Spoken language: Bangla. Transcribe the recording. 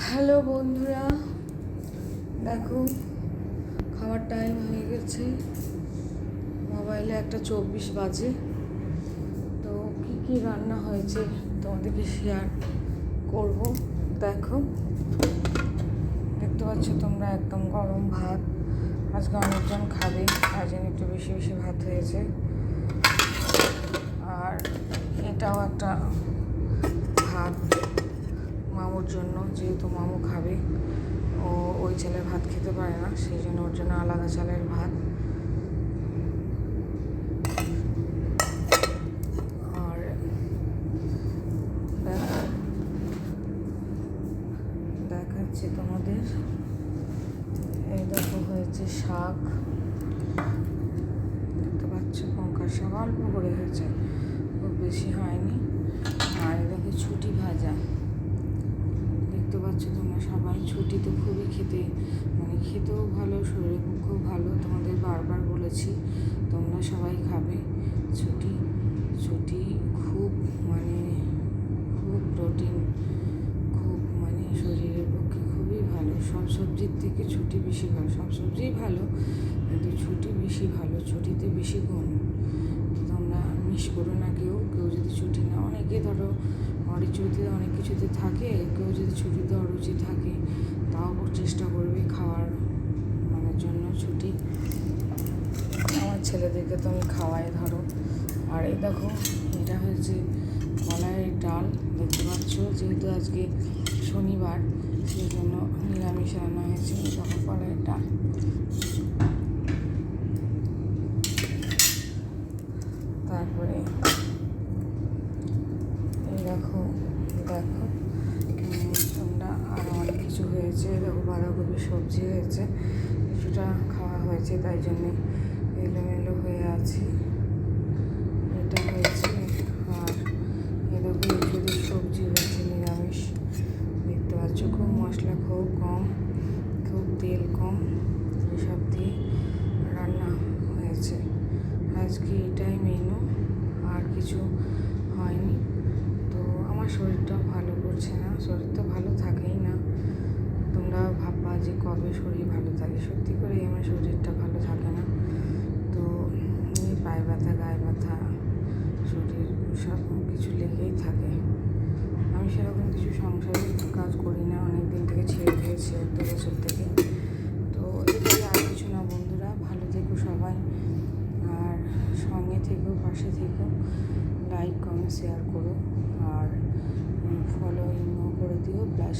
হ্যালো বন্ধুরা, দেখো খাওয়ার টাইম হয়ে গেছে। মোবাইলে 1:24 বাজে। তো কী কী রান্না হয়েছে তোমাদেরকে শেয়ার করব। দেখো, দেখতে পাচ্ছ তোমরা একদম গরম ভাত। আজকে অনেকজন খাবে, তাই জন্য একটু বেশি বেশি ভাত হয়েছে। আর এটাও একটা ভাত মামুর জন্য, যেহেতু মামু খাবে, ও ওই চালের ভাত খেতে পারে না, সেই জন্য ওর জন্য আলাদা চালের ভাত। আর দেখাচ্ছি তোমাদের, এই দেখো হয়েছে শাক, দেখতে পাচ্ছ লঙ্কার শাক অল্প করে হয়েছে, খুব বেশি হয়নি। আর দেখো ছুটি ভাজা, দেখতে পাচ্ছ তোমরা সবাই। ছুটি তো খুবই খেতেও ভালো, শরীরের পক্ষেও ভালো। তোমাদের বারবার বলেছি তোমরা সবাই খাবে ছুটি। খুব খুব প্রোটিন, খুব শরীরের পক্ষে খুবই ভালো। সব সবজির থেকে ছুটি বেশি ভালো। সব সবজিই ভালো, কিন্তু ছুটি বেশি ভালো, ছুটিতে বেশি গুণ। তো তোমরা মিস করো না কেউ যদি ছুটি না। অনেকে ধরো অনেক ছুটিতে অনেক কিছুতে থাকে, কেউ যদি ছুটিতে অরুচি থাকে তাও চেষ্টা করবে খাওয়ার জন্য ছুটি। আমার ছেলেদেরকে তো আমি খাওয়াই ধরো। আর এই দেখো, এটা হয়েছে কলাইয়ের ডাল, দেখতে পাচ্ছ। যেহেতু আজকে শনিবার, সেই জন্য নিরামিষ রান্না হয়েছে। দেখো কলাইয়ের ডাল। তারপরে এই দেখো তোমরা আরও অনেক কিছু হয়েছে। দেখো বাঁধাকপির সবজি হয়েছে, কিছুটা খাওয়া হয়েছে, তাই জন্যে এলোমেলো হয়ে আছে। এটা হয়েছে। আর এরকম এঁচুড়ের সবজি হয়েছে নিরামিষ, দেখতে পাচ্ছ। খুব মশলা খুব কম, খুব তেল কম, এসব দিয়ে রান্না হয়েছে আজকে। এটাই মেনু, আর কিছু হয়নি। তো আমার শরীরটাও ভালো করছে না, শরীর তো ভালো থাকেই না। তোমরা ভাববা যে কবে শরীর ভালো থাকে, সত্যি করে আমার শরীরটা ভালো থাকে না। তো পায়ে ব্যথা, গায়ে ব্যথা, শরীর সব কিছু লেগেই থাকে। আমি সেরকম কিছু সংসারের কাজ করি না, অনেক দিন থেকে ছেড়ে দিয়েছি, 1-2 বছর থেকে। তো এটাই, আর কিছু না। বন্ধুরা ভালো থেকো সবাই, আর সঙ্গে থেকো, পাশে থেকো, লাইক কমেন্ট শেয়ার করো, আর ফলোইংও করে দিও, প্লাস